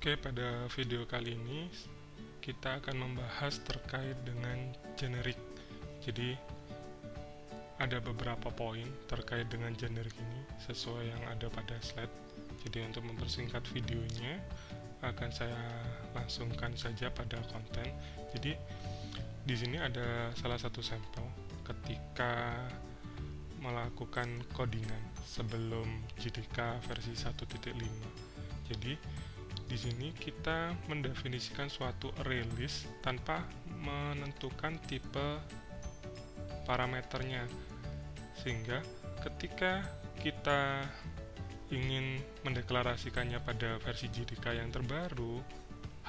Oke, pada video kali ini kita akan membahas terkait dengan generik. Jadi, ada beberapa poin terkait dengan generik ini sesuai yang ada pada slide. Jadi, untuk mempersingkat videonya, akan saya langsungkan saja pada konten. Jadi, di sini ada salah satu sampel ketika melakukan codingan sebelum JDK versi 1.5. Jadi, di sini kita mendefinisikan suatu array list tanpa menentukan tipe parameternya, sehingga ketika kita ingin mendeklarasikannya pada versi JDK yang terbaru,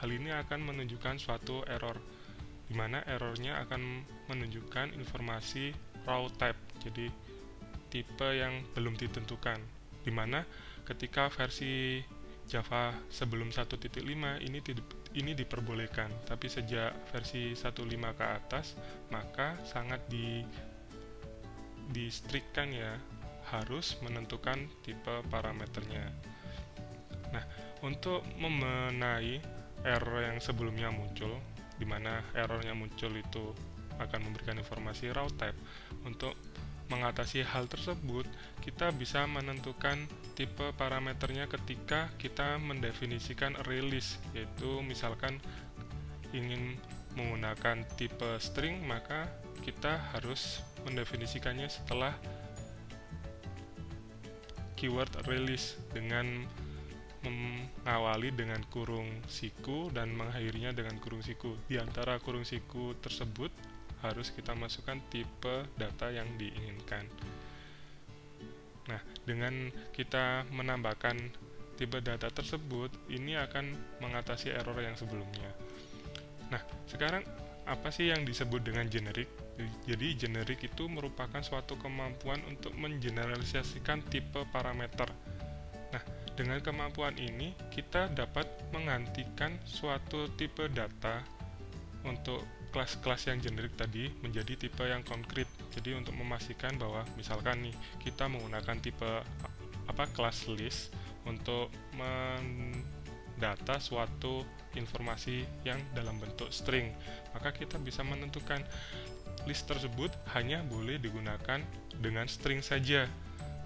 hal ini akan menunjukkan suatu error, di mana errornya akan menunjukkan informasi raw type, jadi tipe yang belum ditentukan, di mana ketika versi Java sebelum 1.5 ini diperbolehkan, tapi sejak versi 1.5 ke atas maka sangat di-strictkan ya, harus menentukan tipe parameternya. Nah, untuk membenahi error yang sebelumnya muncul, di mana errornya muncul itu akan memberikan informasi raw type. Untuk mengatasi hal tersebut, kita bisa menentukan tipe parameternya ketika kita mendefinisikan array list, yaitu misalkan ingin menggunakan tipe string, maka kita harus mendefinisikannya setelah keyword array list dengan mengawali dengan kurung siku dan mengakhirinya dengan kurung siku. Di antara kurung siku tersebut harus kita masukkan tipe data yang diinginkan. Nah, dengan kita menambahkan tipe data tersebut, ini akan mengatasi error yang sebelumnya. Nah, sekarang apa sih yang disebut dengan generik? Jadi, generik itu merupakan suatu kemampuan untuk mengeneralisasikan tipe parameter. Nah, dengan kemampuan ini, kita dapat menggantikan suatu tipe data untuk kelas-kelas yang generik tadi menjadi tipe yang konkret. Jadi untuk memastikan bahwa misalkan nih kita menggunakan tipe class list untuk mendata suatu informasi yang dalam bentuk string, maka kita bisa menentukan list tersebut hanya boleh digunakan dengan string saja,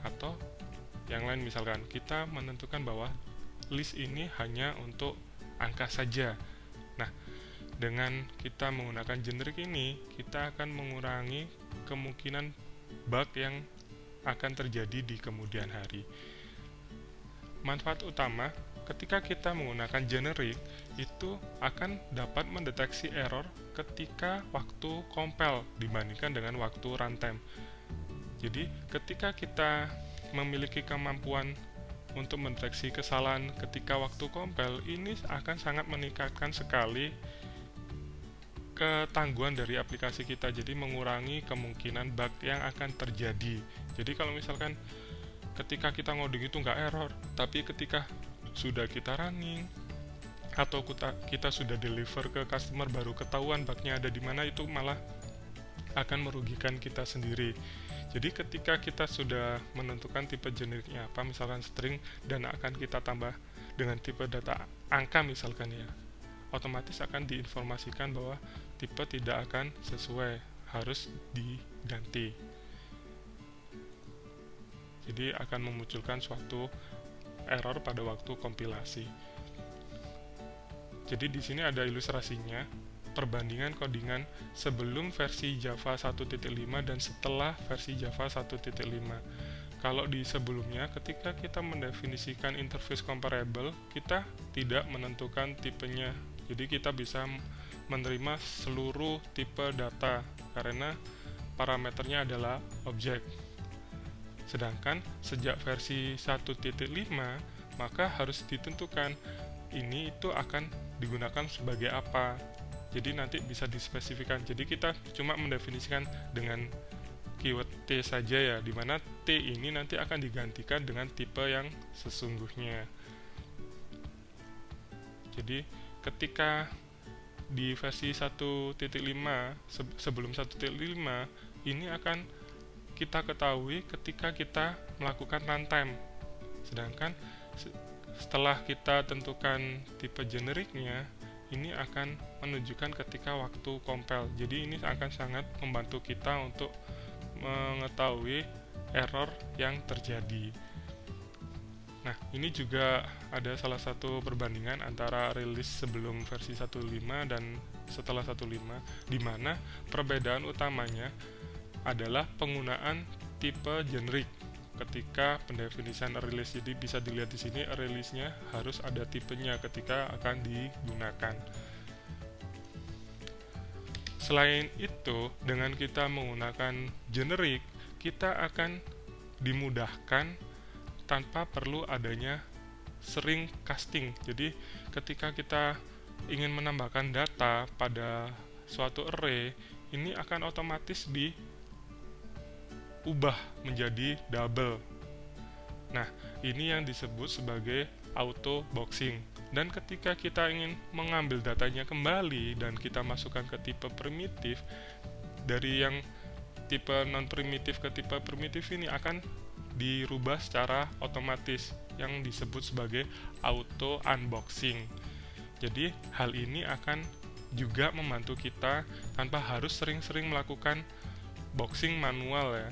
atau yang lain misalkan kita menentukan bahwa list ini hanya untuk angka saja. Nah, dengan kita menggunakan generik ini, kita akan mengurangi kemungkinan bug yang akan terjadi di kemudian hari. Manfaat utama ketika kita menggunakan generik itu akan dapat mendeteksi error ketika waktu compile dibandingkan dengan waktu runtime. Jadi, ketika kita memiliki kemampuan untuk mendeteksi kesalahan ketika waktu compile, ini akan sangat meningkatkan sekali ketangguhan dari aplikasi kita, jadi mengurangi kemungkinan bug yang akan terjadi. Jadi kalau misalkan ketika kita ngoding itu nggak error, tapi ketika sudah kita running atau kita sudah deliver ke customer baru ketahuan bugnya ada di mana, itu malah akan merugikan kita sendiri. Jadi ketika kita sudah menentukan tipe generiknya apa, misalkan string, dan akan kita tambah dengan tipe data angka misalkan ya, otomatis akan diinformasikan bahwa tipe tidak akan sesuai, harus diganti. Jadi akan memunculkan suatu error pada waktu kompilasi. Jadi di sini ada ilustrasinya, perbandingan codingan sebelum versi Java 1.5 dan setelah versi Java 1.5. Kalau di sebelumnya, ketika kita mendefinisikan interface comparable, kita tidak menentukan tipenya. Jadi kita bisa menerima seluruh tipe data karena parameternya adalah objek. Sedangkan sejak versi 1.5 maka harus ditentukan ini itu akan digunakan sebagai apa. Jadi nanti bisa dispesifikan. Jadi kita cuma mendefinisikan dengan keyword T saja ya, dimana T ini nanti akan digantikan dengan tipe yang sesungguhnya. Jadi ketika di versi 1.5 sebelum 1.5 ini akan kita ketahui ketika kita melakukan runtime. Sedangkan setelah kita tentukan tipe generiknya, ini akan menunjukkan ketika waktu compile. Jadi ini akan sangat membantu kita untuk mengetahui error yang terjadi. Nah, ini juga ada salah satu perbandingan antara rilis sebelum versi 1.5 dan setelah 1.5, di mana perbedaan utamanya adalah penggunaan tipe generik ketika pendefinisian rilis. Jadi bisa dilihat di sini rilisnya harus ada tipenya ketika akan digunakan. Selain itu, dengan kita menggunakan generik, kita akan dimudahkan tanpa perlu adanya string casting. Jadi ketika kita ingin menambahkan data pada suatu array, ini akan otomatis diubah menjadi double. Nah, ini yang disebut sebagai auto boxing. Dan ketika kita ingin mengambil datanya kembali dan kita masukkan ke tipe primitif, dari yang tipe non primitif ke tipe primitif ini akan dirubah secara otomatis yang disebut sebagai auto unboxing. Jadi hal ini akan juga membantu kita tanpa harus sering-sering melakukan boxing manual ya.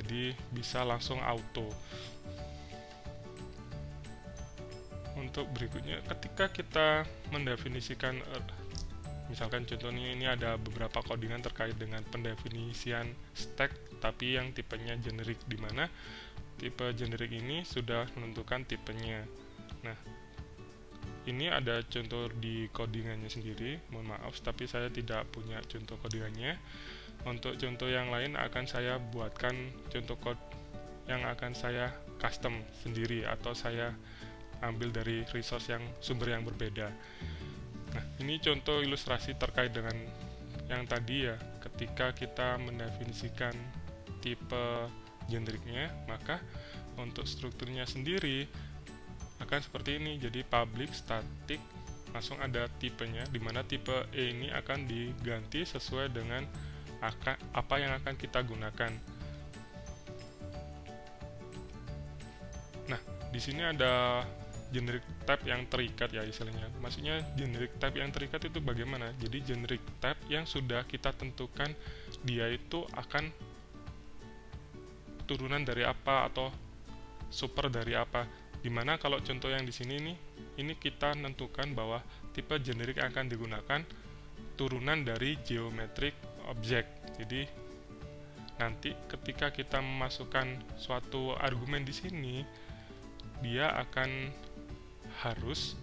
Jadi bisa langsung auto. Untuk berikutnya, ketika kita mendefinisikan, misalkan contohnya ini ada beberapa codingan terkait dengan pendefinisian stack tapi yang tipenya generik, di mana tipe generik ini sudah menentukan tipenya. Nah, ini ada contoh di codingannya sendiri, mohon maaf tapi saya tidak punya contoh codingannya. Untuk contoh yang lain akan saya buatkan contoh code yang akan saya custom sendiri atau saya ambil dari resource yang sumber yang berbeda. Nah, ini contoh ilustrasi terkait dengan yang tadi ya, ketika kita mendefinisikan tipe generiknya, maka untuk strukturnya sendiri akan seperti ini. Jadi public static langsung ada tipenya, di mana tipe E ini akan diganti sesuai dengan apa yang akan kita gunakan. Nah, di sini ada generic type yang terikat ya istilahnya. Maksudnya generic type yang terikat itu bagaimana? Jadi generic type yang sudah kita tentukan dia itu akan turunan dari apa atau super dari apa. Dimana kalau contoh yang di sini nih, ini kita tentukan bahwa tipe generik yang akan digunakan turunan dari geometric object. Jadi nanti ketika kita memasukkan suatu argumen di sini, dia akan harus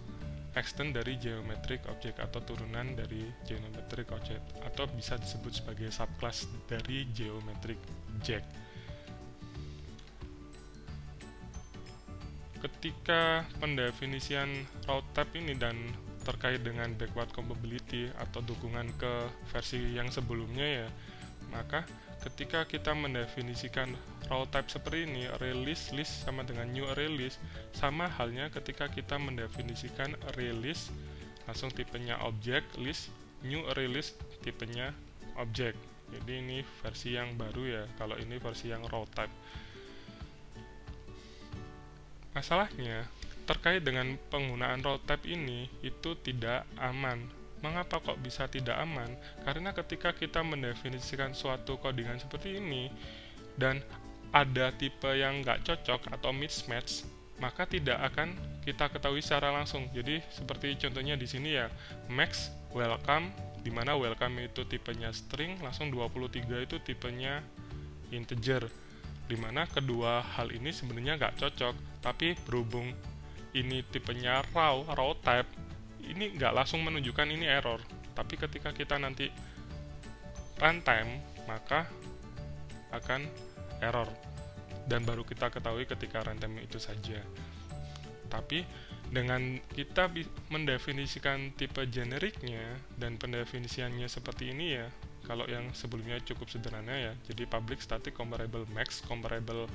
extend dari geometric object atau turunan dari geometric object, atau bisa disebut sebagai subclass dari geometric object. Ketika pendefinisian route type ini dan terkait dengan backward compatibility atau dukungan ke versi yang sebelumnya ya, maka ketika kita mendefinisikan route type seperti ini, array list, list sama dengan new array list, sama halnya ketika kita mendefinisikan array list langsung tipenya object, list, new array list tipenya object. Jadi ini versi yang baru ya, kalau ini versi yang route type. Masalahnya terkait dengan penggunaan route type ini itu tidak aman. Mengapa kok bisa tidak aman? Karena ketika kita mendefinisikan suatu codingan seperti ini dan ada tipe yang nggak cocok atau mismatch, maka tidak akan kita ketahui secara langsung. Jadi seperti contohnya di sini ya, max welcome, di mana welcome itu tipenya string, langsung 23 itu tipenya integer, di mana kedua hal ini sebenarnya nggak cocok, tapi berhubung ini tipenya raw type, ini nggak langsung menunjukkan ini error, tapi ketika kita nanti runtime maka akan error, dan baru kita ketahui ketika runtime itu saja. Tapi dengan kita mendefinisikan tipe generiknya dan pendefinisiannya seperti ini ya, kalau yang sebelumnya cukup sederhana ya, jadi public static comparable max, comparable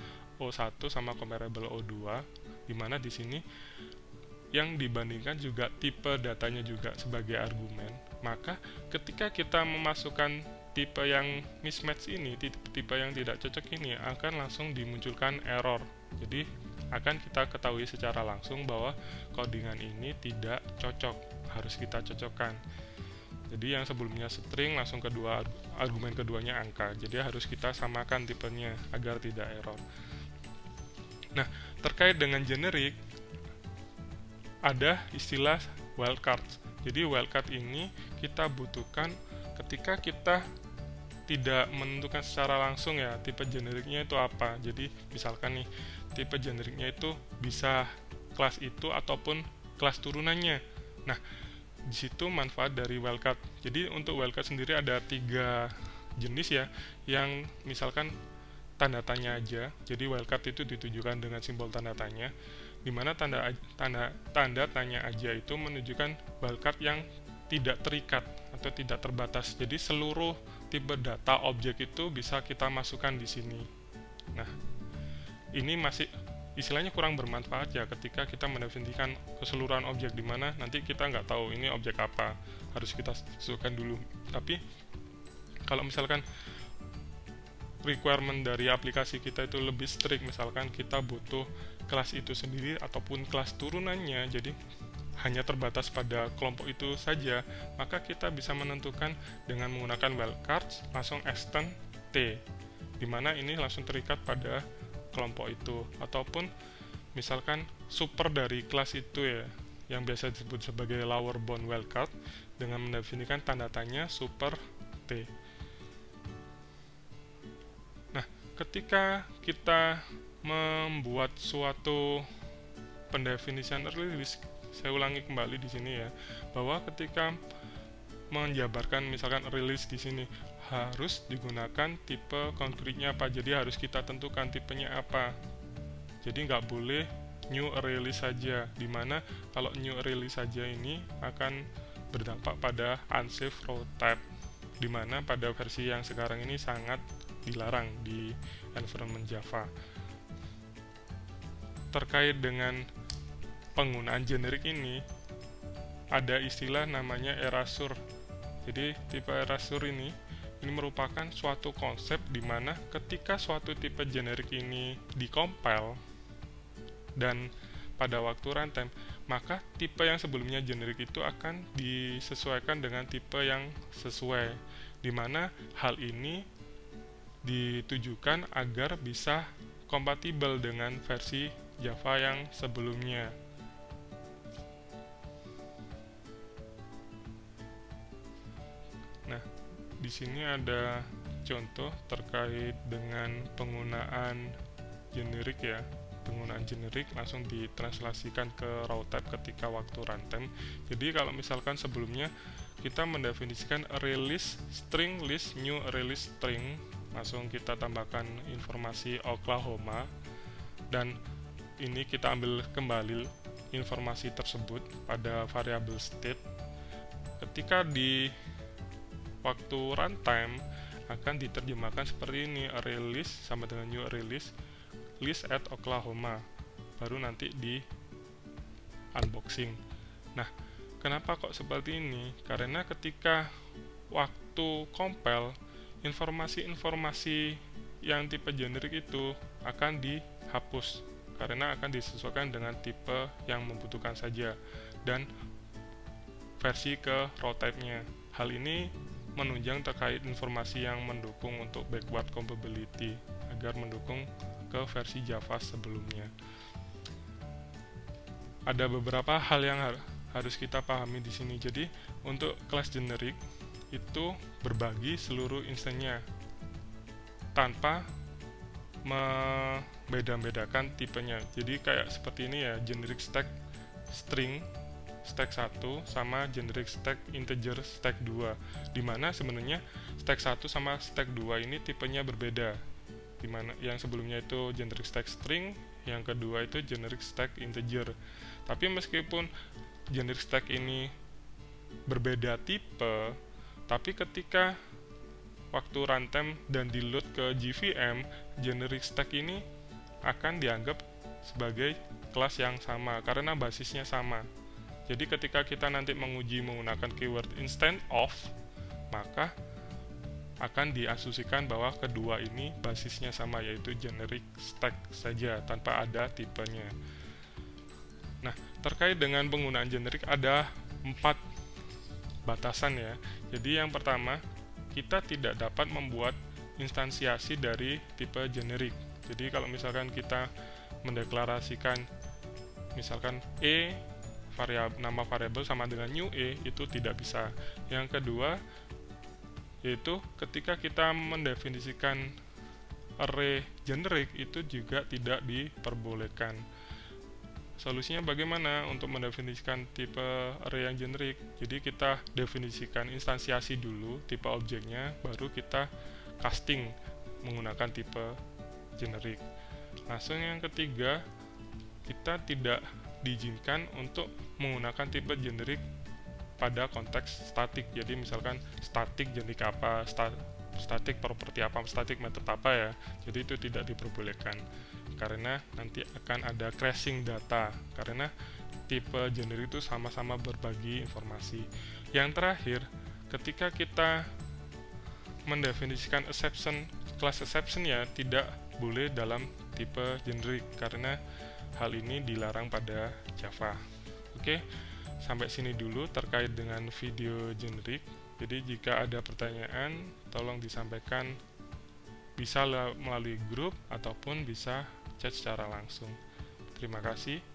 O1 sama comparable O2, dimana di sini yang dibandingkan juga tipe datanya juga sebagai argumen. Maka ketika kita memasukkan tipe yang mismatch ini, tipe yang tidak cocok ini, akan langsung dimunculkan error. Jadi akan kita ketahui secara langsung bahwa codingan ini tidak cocok, harus kita cocokkan. Jadi yang sebelumnya string langsung argumen keduanya angka, jadi harus kita samakan tipenya agar tidak error. Nah, terkait dengan generik ada istilah wildcards. Jadi wildcard ini kita butuhkan ketika kita tidak menentukan secara langsung ya tipe generiknya itu apa. Jadi misalkan nih tipe generiknya itu bisa kelas itu ataupun kelas turunannya. Nah, di situ manfaat dari wildcard. Jadi untuk wildcard sendiri ada 3 jenis ya, yang misalkan tanda tanya aja. Jadi wildcard itu ditujukan dengan simbol tanda tanya, di mana tanda tanya aja itu menunjukkan wildcard yang tidak terikat atau tidak terbatas. Jadi seluruh tipe data objek itu bisa kita masukkan di sini. Nah, ini masih istilahnya kurang bermanfaat ya ketika kita mendefinisikan keseluruhan objek, di mana nanti kita nggak tahu ini objek apa, harus kita masukkan dulu. Tapi kalau misalkan requirement dari aplikasi kita itu lebih strict, misalkan kita butuh kelas itu sendiri ataupun kelas turunannya, jadi hanya terbatas pada kelompok itu saja, maka kita bisa menentukan dengan menggunakan wildcards langsung extend T, dimana ini langsung terikat pada kelompok itu. Ataupun misalkan super dari kelas itu ya, yang biasa disebut sebagai lower bound wildcard, dengan mendefinisikan tanda tanya super T. Nah, ketika kita membuat suatu pendefinisian release, saya ulangi kembali di sini ya, bahwa ketika menjabarkan misalkan release di sini harus digunakan tipe konkretnya apa. Jadi harus kita tentukan tipenya apa. Jadi nggak boleh new release saja, dimana kalau new release saja ini akan berdampak pada unsafe row type, dimana pada versi yang sekarang ini sangat dilarang di environment Java. Terkait dengan penggunaan generik ini, ada istilah namanya erasure. Jadi tipe erasure ini merupakan suatu konsep di mana ketika suatu tipe generik ini dikompil dan pada waktu runtime, maka tipe yang sebelumnya generik itu akan disesuaikan dengan tipe yang sesuai, di mana hal ini ditujukan agar bisa kompatibel dengan versi Java yang sebelumnya. Nah, di sini ada contoh terkait dengan penggunaan generik ya. Penggunaan generik langsung ditranslasikan ke raw type ketika waktu runtime. Jadi kalau misalkan sebelumnya kita mendefinisikan release string list new release string, langsung kita tambahkan informasi Oklahoma, dan ini kita ambil kembali informasi tersebut pada variabel state. Ketika di waktu runtime akan diterjemahkan seperti ini, release sama dengan new release list at Oklahoma, baru nanti di unboxing. Nah, kenapa kok seperti ini? Karena ketika waktu compile, informasi-informasi yang tipe generik itu akan dihapus karena akan disesuaikan dengan tipe yang membutuhkan saja dan versi ke raw type-nya. Hal ini menunjang terkait informasi yang mendukung untuk backward compatibility agar mendukung ke versi Java sebelumnya. Ada beberapa hal yang harus kita pahami di sini. Jadi untuk kelas generik itu berbagi seluruh instannya tanpa membeda-bedakan tipenya. Jadi kayak seperti ini ya, generic stack string stack 1 sama generic stack integer stack 2, dimana sebenarnya stack 1 sama stack 2 ini tipenya berbeda, dimana yang sebelumnya itu generic stack string, yang kedua itu generic stack integer. Tapi meskipun generic stack ini berbeda tipe, tapi ketika waktu runtime dan di load ke JVM, generic stack ini akan dianggap sebagai kelas yang sama karena basisnya sama. Jadi ketika kita nanti menguji menggunakan keyword instead of, maka akan diasumsikan bahwa kedua ini basisnya sama, yaitu generic stack saja tanpa ada tipenya. Nah, terkait dengan penggunaan generik ada 4 batasan ya. Jadi yang pertama, kita tidak dapat membuat instansiasi dari tipe generik. Jadi kalau misalkan kita mendeklarasikan misalkan nama variabel sama dengan new itu tidak bisa. Yang kedua, yaitu ketika kita mendefinisikan array generik itu juga tidak diperbolehkan. Solusinya bagaimana untuk mendefinisikan tipe array yang generik? Jadi kita definisikan instansiasi dulu tipe objeknya, baru kita casting menggunakan tipe generik. Langsung yang ketiga, kita tidak diizinkan untuk menggunakan tipe generik pada konteks statik. Jadi misalkan statik generik apa, statik properti apa, statik method apa ya. Jadi itu tidak diperbolehkan karena nanti akan ada crashing data karena tipe generik itu sama-sama berbagi informasi. Yang terakhir, ketika kita mendefinisikan exception, class exception ya tidak boleh dalam tipe generik karena hal ini dilarang pada Java. Oke, sampai sini dulu terkait dengan video generik. Jadi jika ada pertanyaan tolong disampaikan, bisa melalui grup ataupun bisa chat secara langsung. Terima kasih.